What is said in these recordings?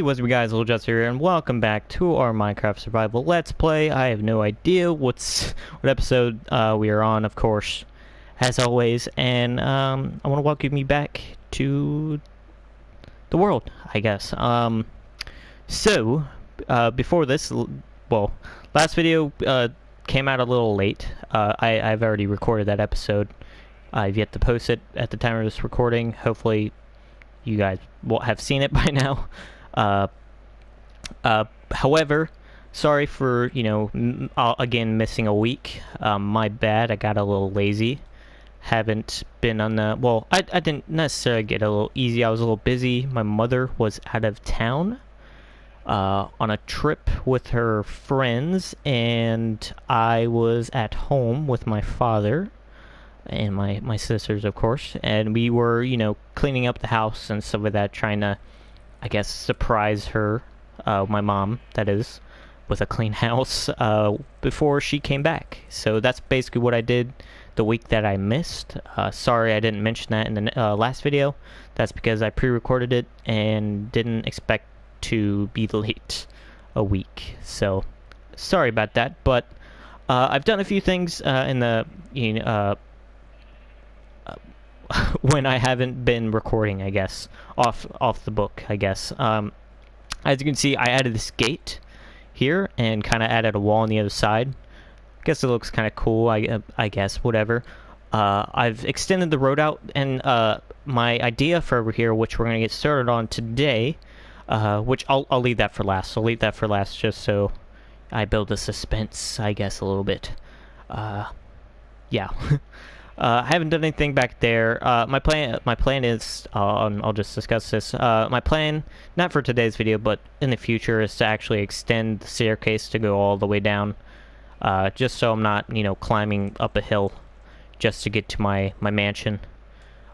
What's up guys, Little Jester here, and welcome back to our Minecraft Survival Let's Play. I have no idea what episode we are on, of course, as always, and I want to welcome you back to the world, I guess. Before this, well, last video came out a little late. I've already recorded that episode. I've yet to post it at the time of this recording. Hopefully you guys will have seen it by now. However, sorry for, again, missing a week. My bad, I got a little lazy. Haven't been on the, well, I didn't necessarily get a little easy. I was a little busy. My mother was out of town on a trip with her friends, and I was at home with my father and my sisters, of course, and we were, cleaning up the house and stuff like that, trying to, I guess, surprise her, my mom, that is, with a clean house before she came back. So that's basically what I did the week that I missed. Sorry I didn't mention that in the last video. That's because I pre-recorded it and didn't expect to be late a week. So sorry about that, but I've done a few things in the when I haven't been recording, I guess, off the book, I guess. As you can see, I added this gate here and kind of added a wall on the other side. I guess it looks kind of cool, I guess, whatever. I've extended the road out, and my idea for over here, which we're going to get started on today, which I'll leave that for last. I'll leave that for last just so I build the suspense, I guess, a little bit. Yeah. I haven't done anything back there. My plan is, I'll just discuss this. My plan, not for today's video, but in the future, is to actually extend the staircase to go all the way down. Just so I'm not, climbing up a hill just to get to my mansion.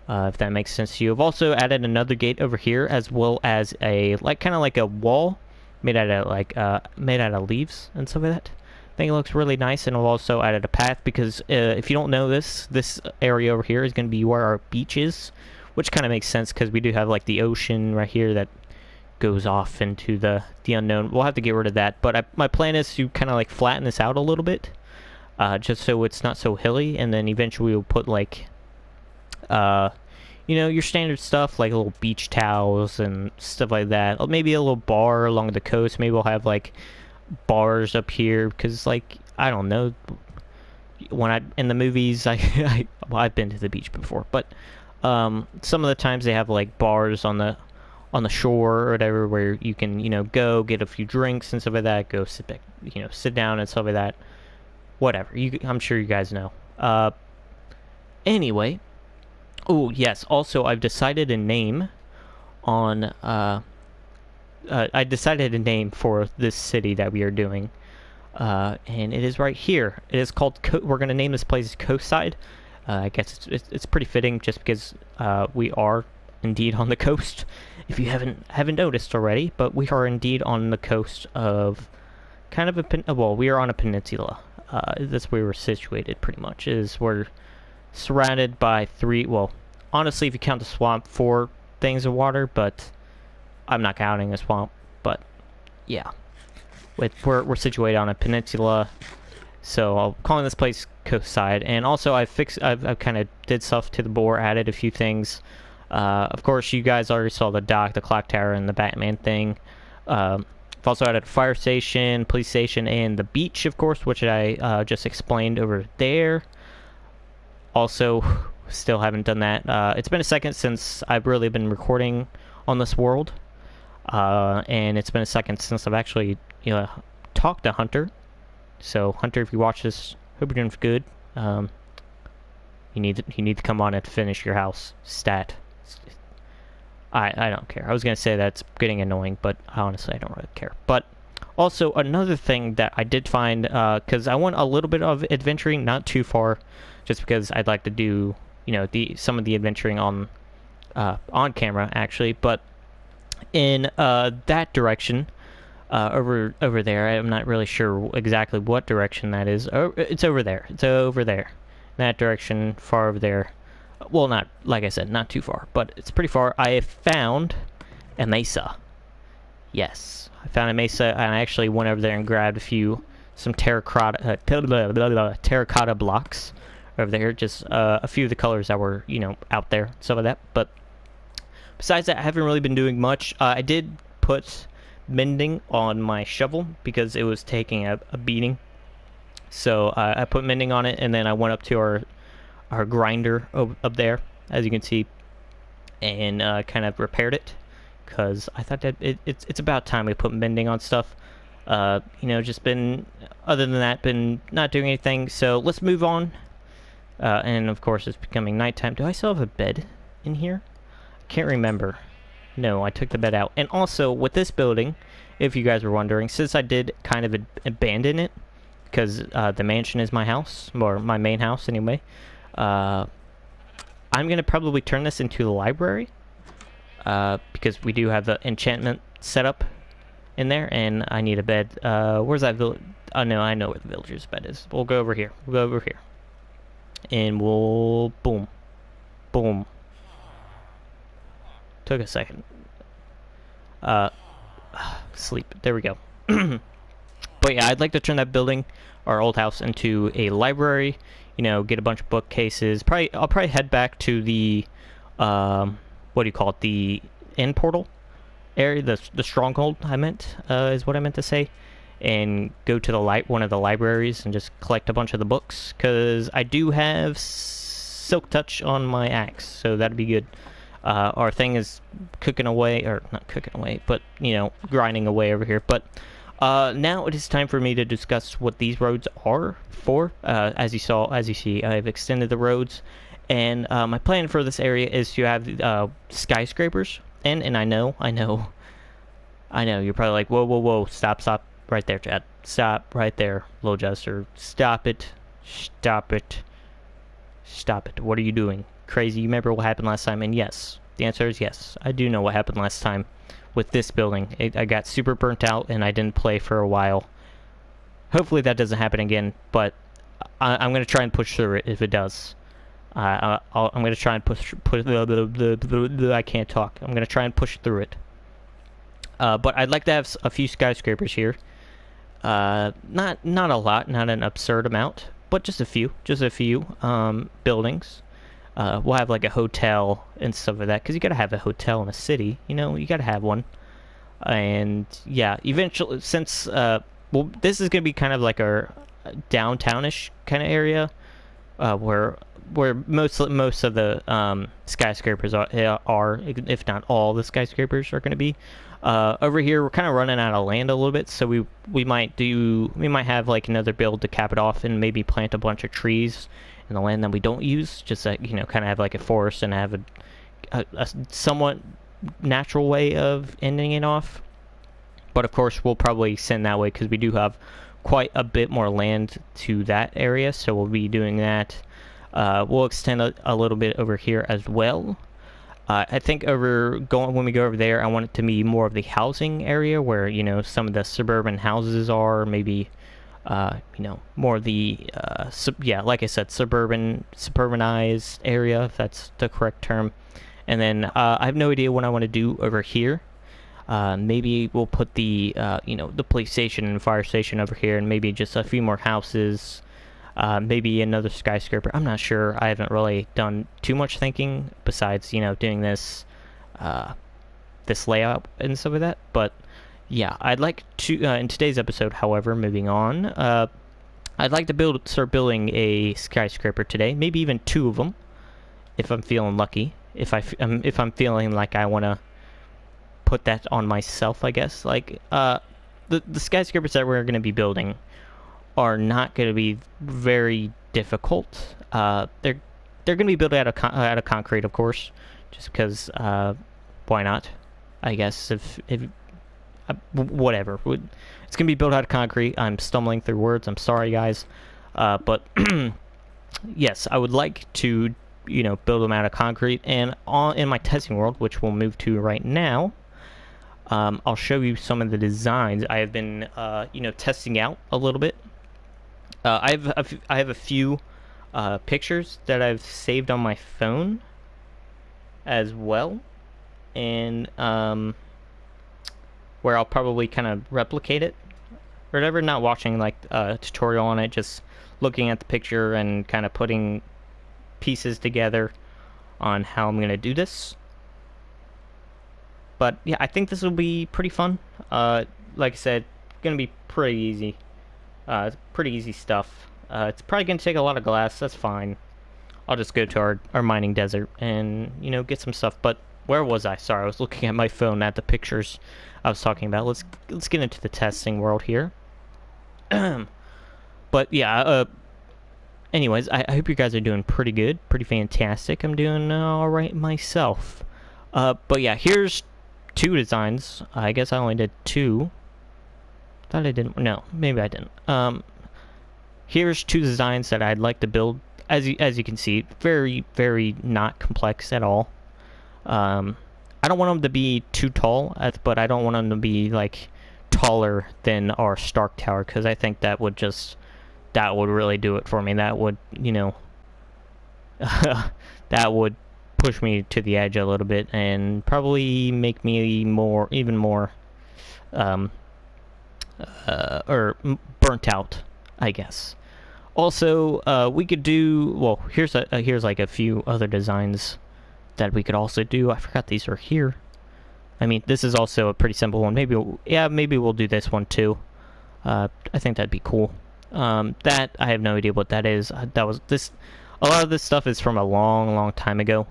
If that makes sense to you. I've also added another gate over here, as well as a, kind of like a wall made out of leaves and stuff like that. I think it looks really nice, and I've also added a path because if you don't know this area over here is going to be where our beach is, which kind of makes sense because we do have like the ocean right here that goes off into the unknown. We'll have to get rid of that, but my plan is to kind of like flatten this out a little bit, just so it's not so hilly, and then eventually we'll put like, your standard stuff like little beach towels and stuff like that. Or maybe a little bar along the coast. Maybe we'll have like bars up here because, like, I don't know, when in the movies I've been to the beach before, but some of the times they have like bars on the shore or whatever where you can go get a few drinks and stuff like that, go sit back, sit down and stuff like that, whatever. I'm sure you guys know. Anyway, oh yes, also I've decided a name on I decided a name for this city that we are doing, and it is right here. It is called, we're going to name this place Coastside. I guess it's pretty fitting just because we are indeed on the coast, if you haven't noticed already, but we are indeed on the coast of kind of we are on a peninsula. That's where we're situated, pretty much. We're surrounded by honestly, if you count the swamp, 4 things of water, but I'm not counting a swamp, but yeah. We're situated on a peninsula, so I'm calling this place Coastside. And also I've kind of did stuff to the board, added a few things. Of course, you guys already saw the dock, the clock tower, and the Batman thing. I've also added a fire station, police station, and the beach, of course, which I just explained over there. Also, still haven't done that. It's been a second since I've really been recording on this world. And it's been a second since I've actually, talked to Hunter. So Hunter, if you watch this, hope you're doing good. You need to come on and finish your house. Stat. I don't care. I was gonna say that's getting annoying, but honestly I don't really care. But also another thing that I did find, because I want a little bit of adventuring, not too far, just because I'd like to do, some of the adventuring on camera actually, but in that direction, over there, I'm not really sure exactly what direction that is. Oh, it's over there. It's over there. That direction, far over there. Well, not, like I said, not too far, but it's pretty far. I have found a mesa. Yes, I found a mesa, and I actually went over there and grabbed some terracotta blocks over there. Just a few of the colors that were, out there, some of that. But besides that, I haven't really been doing much. I did put mending on my shovel because it was taking a beating. So I put mending on it, and then I went up to our grinder up there, as you can see, and kind of repaired it, because I thought that it's about time we put mending on stuff. Just been, other than that, been not doing anything. So let's move on. And of course, it's becoming nighttime. Do I still have a bed in here? I can't remember. No, I took the bed out. And also, with this building, if you guys were wondering, since I did kind of abandon it, because the mansion is my house, or my main house anyway, I'm going to probably turn this into the library, because we do have the enchantment set up in there, and I need a bed. Where's that village? Oh, no, I know where the villager's bed is. We'll go over here. We'll go over here. And we'll... boom. Boom. Took a second. Sleep. There we go. But yeah, I'd like to turn that building, our old house, into a library. Get a bunch of bookcases. I'll probably head back to the, what do you call it? The end portal area, the stronghold. Is what I meant to say, and go to one of the libraries and just collect a bunch of the books, because I do have Silk Touch on my axe, so that'd be good. Our thing is cooking away, or not cooking away, but grinding away over here. But now it is time for me to discuss what these roads are for. As you see, I've extended the roads, and my plan for this area is to have skyscrapers. And I know, you're probably like, whoa, stop right there, Chad. Stop right there, little Jester. Stop it. What are you doing? Crazy. You remember what happened last time? And yes, the answer is yes. I do know what happened last time with this building. I got super burnt out, and I didn't play for a while. Hopefully that doesn't happen again, but I'm going to try and push through it if it does. I'm going to try and push I can't talk. I'm going to try and push through it. But I'd like to have a few skyscrapers here. Not a lot, not an absurd amount, but just a few buildings. We'll have like a hotel and stuff like that, because you gotta have a hotel in a city. You gotta have one. And yeah, eventually, since this is gonna be kind of like our downtownish kind of area, where most of the skyscrapers are, if not all the skyscrapers are gonna be. Over here, we're kind of running out of land a little bit, so we might have like another build to cap it off, and maybe plant a bunch of trees in the land that we don't use, just that, kind of have like a forest and have a somewhat natural way of ending it off. But of course, we'll probably send that way, because we do have quite a bit more land to that area, so we'll be doing that. We'll extend a little bit over here as well. I think when we go over there, I want it to be more of the housing area, where some of the suburban houses are, maybe more of the like I said, suburbanized area, if that's the correct term. And then I have no idea what I want to do over here. Maybe we'll put the the police station and fire station over here, and maybe just a few more houses. Maybe another skyscraper. I'm not sure. I haven't really done too much thinking besides, doing this layout and stuff like that. But yeah, I'd like to, in today's episode, however, moving on, I'd like to start building a skyscraper today. Maybe even 2 of them, if I'm feeling lucky. If I'm feeling like I want to put that on myself, I guess. Like, the skyscrapers that we're going to be building are not going to be very difficult. They're going to be built out of concrete, of course, just because why not? I guess if whatever, it's going to be built out of concrete. I'm stumbling through words. I'm sorry, guys, but yes, I would like to build them out of concrete. And in my testing world, which we'll move to right now, I'll show you some of the designs I have been testing out a little bit. I have a few pictures that I've saved on my phone as well, and where I'll probably kind of replicate it or whatever, not watching like a tutorial on it, just looking at the picture and kind of putting pieces together on how I'm gonna do this. But yeah, I think this will be pretty fun. Like I said, gonna be pretty easy. Pretty easy stuff. It's probably gonna take a lot of glass. That's fine. I'll just go to our mining desert and, you know, get some stuff. But where was I? Sorry, I was looking at my phone at the pictures I was talking about. Let's get into the testing world here. But yeah, anyways, I hope you guys are doing pretty good, pretty fantastic. I'm doing all right myself. But yeah, here's 2 designs. I guess I only did 2. Thought I didn't. No, maybe I didn't. Here's 2 designs that I'd like to build. As you can see, very, very not complex at all. I don't want them to be too tall, but I don't want them to be like taller than our Stark Tower, because I think that would really do it for me. That would, you know, that would push me to the edge a little bit and probably make me even more or burnt out, I guess. Also, we could do, well, here's like a few other designs that we could also do. I forgot these are here. I mean, this is also a pretty simple one. Maybe we'll do this one too. I think that'd be cool. That I have no idea what that is. A lot of this stuff is from a long time ago.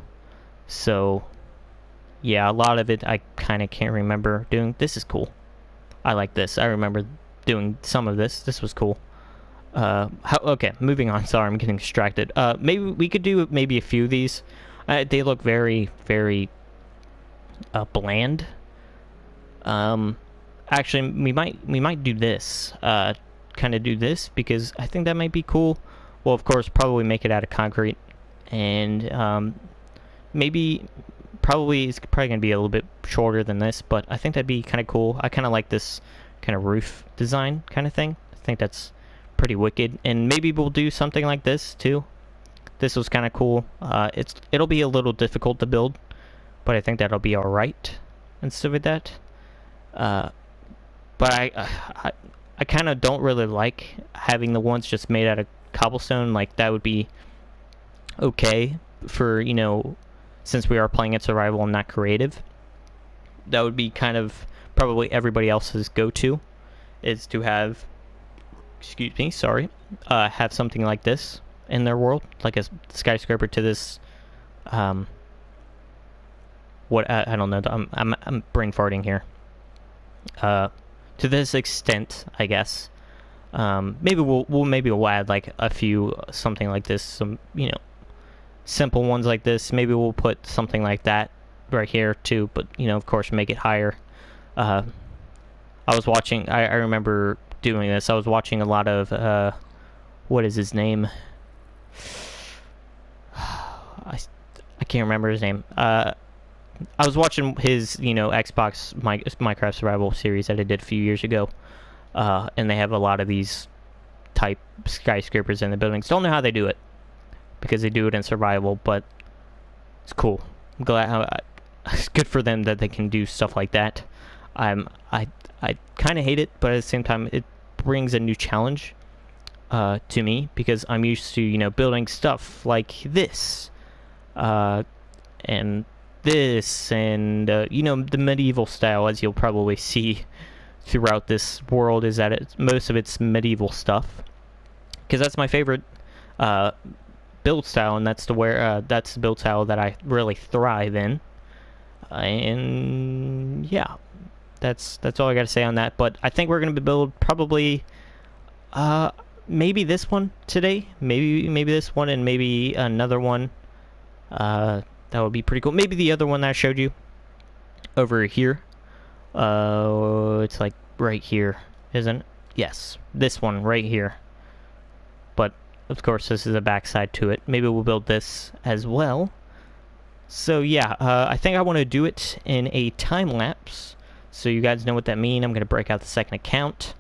So, yeah, a lot of it I kind of can't remember doing. This is cool. I like this. I remember doing some of this. This was cool. Okay, moving on. Sorry, I'm getting distracted. Maybe we could do maybe a few of these. They look very, very bland. Actually, we might do this. Kind of do this because I think that might be cool. Well, of course, probably make it out of concrete, and probably it's probably gonna be a little bit shorter than this, but I think that'd be kind of cool. I kind of like this kind of roof design kind of thing. I think that's pretty wicked, and maybe we'll do something like this too. This was kind of cool. It'll be a little difficult to build, but I think that'll be all right and stuff like that. But I kind of don't really like having the ones just made out of cobblestone. Like, that would be okay for, you know, since we are playing at survival and not creative. That would be kind of probably everybody else's go-to, is to have, excuse me, sorry, have something like this in their world, like a skyscraper to this, what, I don't know, I'm brain farting here. To this extent, I guess. Maybe we'll add like a few, something like this, some, you know, simple ones like this. Maybe we'll put something like that right here too, but, you know, of course, make it higher. I remember doing this. I was watching a lot of, what is his name? I can't remember his name. I was watching his, you know, Xbox Minecraft Survival series that I did a few years ago, and they have a lot of these type skyscrapers in the buildings. Don't know how they do it, because they do it in survival, but it's cool. I'm glad. It's good for them that they can do stuff like that. I kind of hate it, but at the same time, it brings a new challenge to me, because I'm used to, you know, building stuff like this, and this, and you know, the medieval style, as you'll probably see throughout this world, is that most of it's medieval stuff, because that's my favorite build style, and that's the build style that I really thrive in. And yeah, that's all I gotta say on that. But I think we're gonna build probably maybe this one today, maybe this one, and maybe another one. That would be pretty cool. Maybe the other one that I showed you over here. It's like right here, isn't it? Yes, this one right here. But of course, this is a backside to it. Maybe we'll build this as well. So yeah, I think I want to do it in a time lapse, so you guys know what that means. I'm gonna break out the second account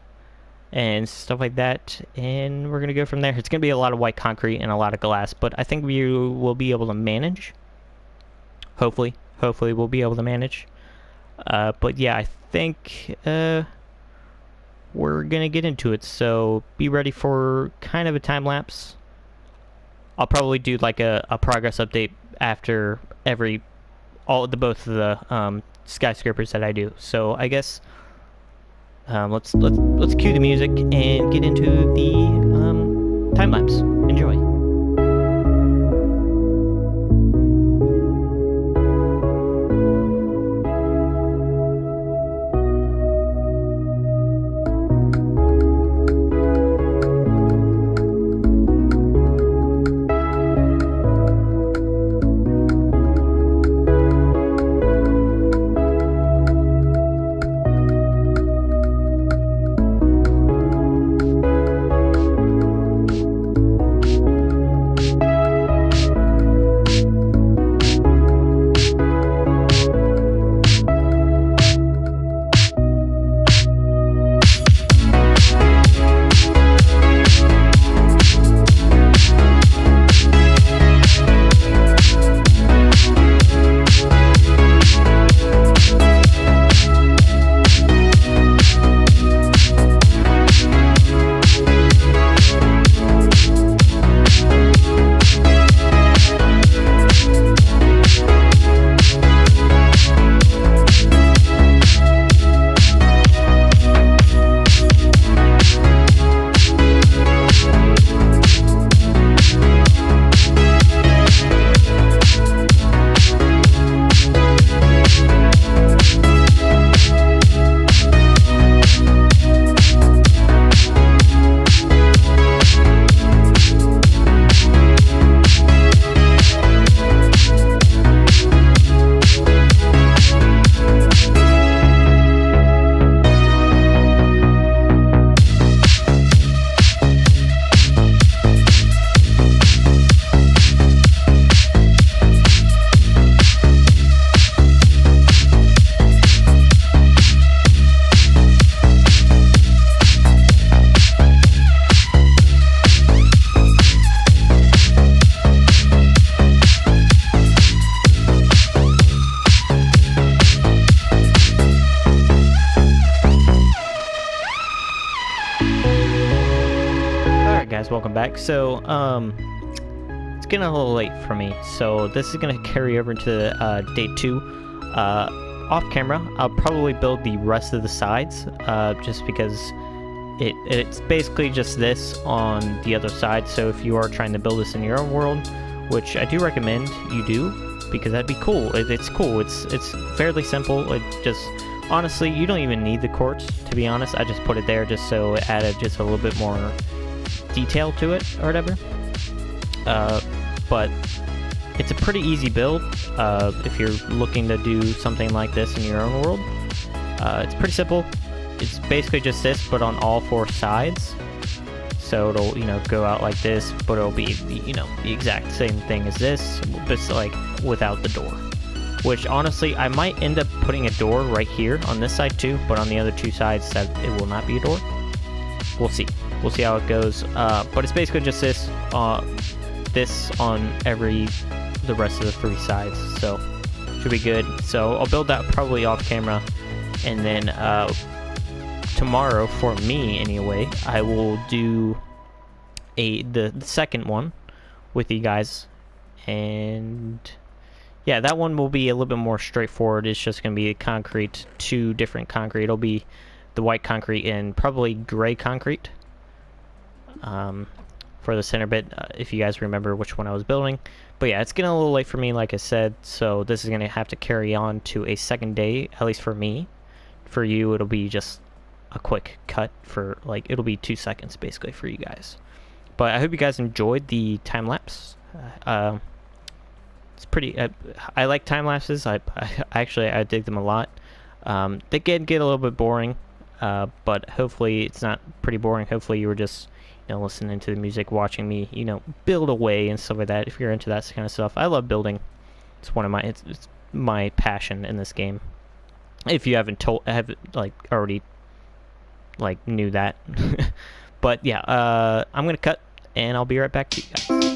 and stuff like that, and we're gonna go from there. It's gonna be a lot of white concrete and a lot of glass, but I think we will be able to manage. Hopefully we'll be able to manage. But yeah, I think we're gonna get into it. So be ready for kind of a time lapse. I'll probably do like a progress update after both of the skyscrapers that I do. So I guess let's cue the music and get into the time lapse. Enjoy. Welcome back. So it's getting a little late for me, so this is gonna carry over into day 2. Off camera I'll probably build the rest of the sides, just because it's basically just this on the other side. So if you are trying to build this in your own world, which I do recommend you do, because that'd be cool. It's cool. It's fairly simple. It just, honestly, you don't even need the quartz, to be honest. I just put it there just so it added just a little bit more detail to it or whatever. But it's a pretty easy build if you're looking to do something like this in your own world. It's pretty simple. It's basically just this, but on all 4 sides. So it'll, go out like this, but it'll be the exact same thing as this, but like without the door. Which honestly, I might end up putting a door right here on this side too, but on the other 2 sides that it will not be a door. We'll see. We'll see how it goes. But it's basically just this on the rest of the 3 sides. So should be good. So I'll build that probably off camera, and then tomorrow, for me anyway, I will do the second one with you guys, and yeah, that one will be a little bit more straightforward. It's just going to be concrete, 2 different concrete. It'll be the white concrete and probably gray concrete for the center bit, if you guys remember which one I was building. But yeah, it's getting a little late for me, like I said, so this is going to have to carry on to a second day, at least for me. For you, it'll be just a quick cut for, like, it'll be 2 seconds basically for you guys. But I hope you guys enjoyed the time lapse. It's pretty, I like time lapses. I dig them a lot. They can get a little bit boring, but hopefully it's not pretty boring. Hopefully you were just listening to the music, watching me build away and stuff like that. If you're into that kind of stuff, I love building. It's one of it's my passion in this game. If you haven't already knew that. But yeah, I'm gonna cut and I'll be right back to you guys.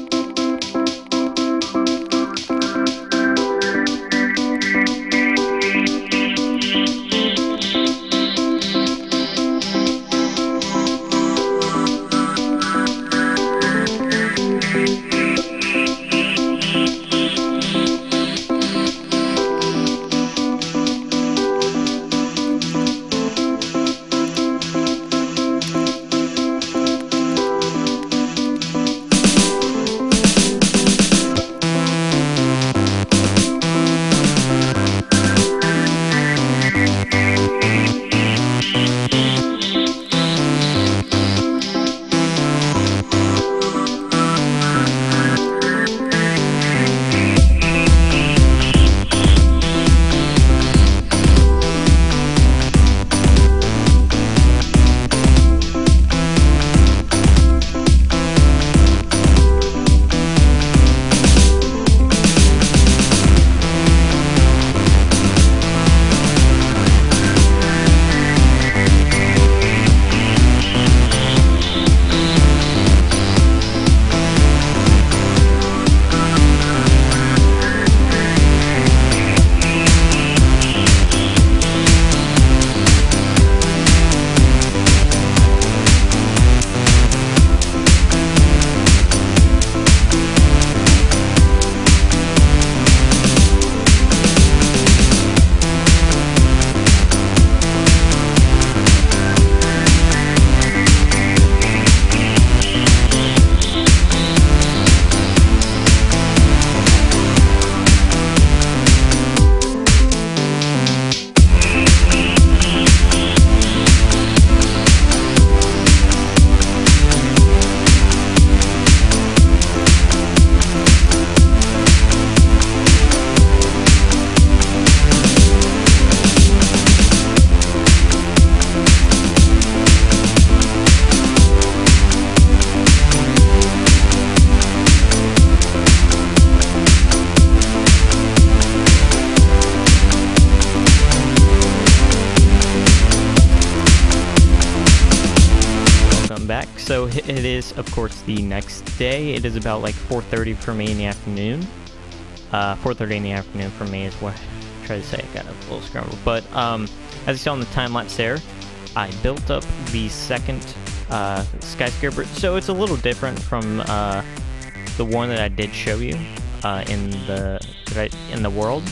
so it is, of course, the next day. It is about like 4:30 for me in the afternoon. 4:30 in the afternoon for me is what I try to say. I got a little scrambled. But as you saw in the time lapse there, I built up the second skyscraper. So it's a little different from the one that I did show you in the world.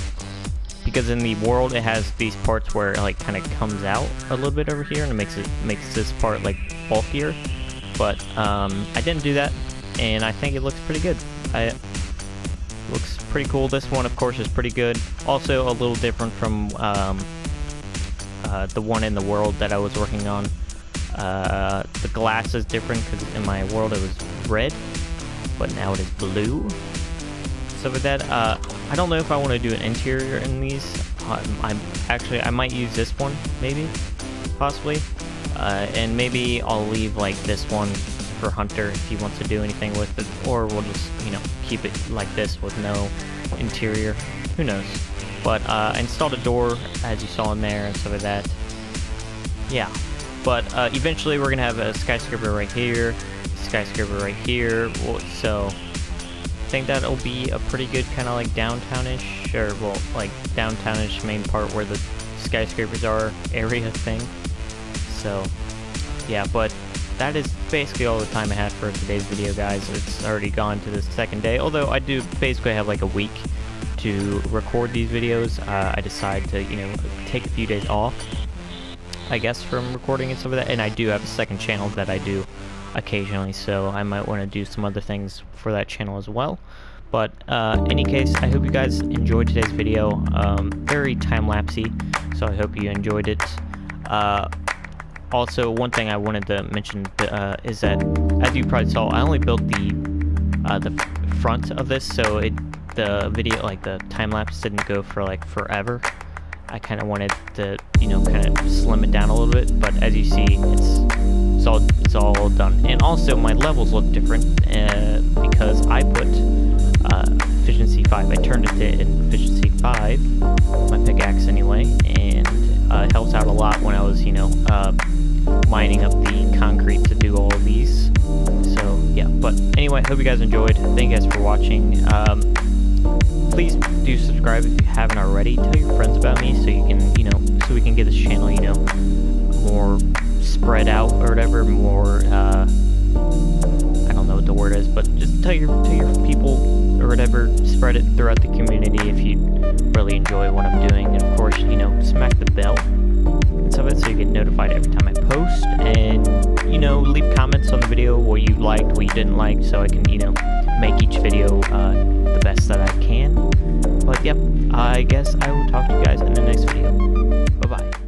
Because in the world it has these parts where it like kind of comes out a little bit over here, and it makes this part like bulkier. But I didn't do that, and I think it looks pretty good. Looks pretty cool. This one, of course, is pretty good. Also a little different from the one in the world that I was working on. The glass is different because in my world it was red, but now it is blue. So with that, I don't know if I want to do an interior in these. I might use this one, maybe, possibly, and maybe I'll leave like this one for Hunter if he wants to do anything with it, or we'll just, you know, keep it like this with no interior. Who knows? But I installed a door, as you saw in there, and stuff like that. Yeah, but eventually we're gonna have a skyscraper right here, skyscraper right here. So I think that'll be a pretty good kind of like downtownish, or well, like downtownish main part where the skyscrapers are area thing. So yeah, but that is basically all the time I had for today's video, guys. It's already gone to the second day, although I do basically have like a week to record these videos. I decided to, you know, take a few days off, I guess, from recording and stuff like that, and I do have a second channel that I do occasionally, so I might want to do some other things for that channel as well. But in any case, I hope you guys enjoyed today's video. Very time-lapsey, so I hope you enjoyed it. Also, one thing I wanted to mention is that, as you probably saw, I only built the front of this, so the video, like the time-lapse, didn't go for like forever. I kind of wanted to, you know, kind of slim it down a little bit, but as you see, it's all done. And also, my levels look different because I put efficiency 5. I turned it to efficiency 5, my pickaxe anyway, and it helps out a lot when I was, you know, mining up the concrete to do all of these. So yeah, but anyway, hope you guys enjoyed. Thank you guys for watching. Please do subscribe if you haven't already. Tell your friends about me so you can, you know, so we can get this channel, you know, more spread out or whatever, more I don't know what the word is, but just tell your people or whatever, spread it throughout the community if you really enjoy what I'm doing. And of course, you know, smack the bell and stuff so you get notified every time I post, and you know, leave comments on the video, what you liked, what you didn't like, so I can, you know, make each video the best that I can. But yep, I guess I will talk to you guys in the next video. Bye bye.